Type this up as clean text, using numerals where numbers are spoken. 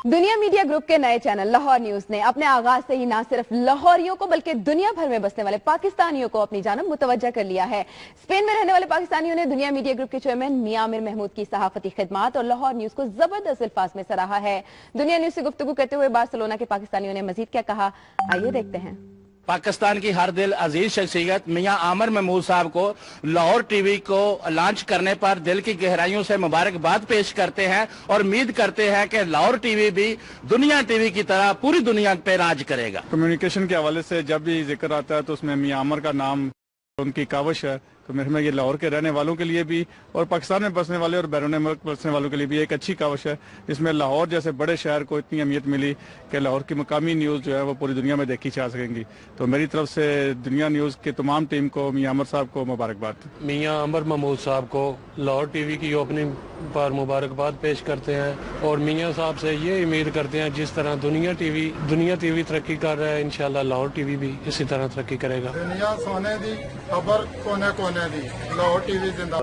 दुनिया media group के नए चैनल लाहौर न्यूज ने अपने आगाज से ही न सिर्फ लाहौरियों को बल्कि दुनिया भर में बसने वाले पाकिस्तानियों को अपनी जानब मुतवज्जा कर लिया है। स्पेन में रहने वाले पाकिस्तानियों ने दुनिया मीडिया ग्रुप के चेयरमैन मियां आमिर महमूद की सहाफती खिदमात और लाहौर न्यूज को जबरदस्त अल्फाज में सराहा है। दुनिया न्यूज से गुफ्तगू करते हुए बार्सिलोना के पाकिस्तानियों ने मजीद क्या कहा, आइए देखते हैं। पाकिस्तान की हर दिल अजीज शख्सियत मियां आमिर महमूद साहब को लाहौर टीवी को लॉन्च करने पर दिल की गहराइयों से मुबारकबाद पेश करते हैं और उम्मीद करते हैं कि लाहौर टीवी भी दुनिया टीवी की तरह पूरी दुनिया पे राज करेगा। कम्युनिकेशन के हवाले से जब भी जिक्र आता है तो उसमें मियां आमिर का नाम, उनकी काविश है, तो मेरे में ये लाहौर के रहने वालों के लिए भी और पाकिस्तान में बसने वाले और बैरून मुल्क बसने वालों के लिए भी एक अच्छी काविश है, जिसमें लाहौर जैसे बड़े शहर को इतनी अहमियत मिली कि लाहौर की मकामी न्यूज़ जो है वो पूरी दुनिया में देखी जा सकेंगी। तो मेरी तरफ से दुनिया न्यूज़ की तमाम टीम को, मियां आमिर साहब को मुबारकबाद। मियां आमिर महमूद साहब को लाहौर टीवी की ओपनिंग पर मुबारकबाद पेश करते हैं और मियां साहब से ये उम्मीद करते हैं जिस तरह दुनिया टीवी तरक्की कर रहा है, इंशाल्लाह लाहौर टीवी भी इसी तरह तरक्की करेगा। दुनिया सोने दी खबर कोने कोने दी, लाहौर टीवी जिंदा।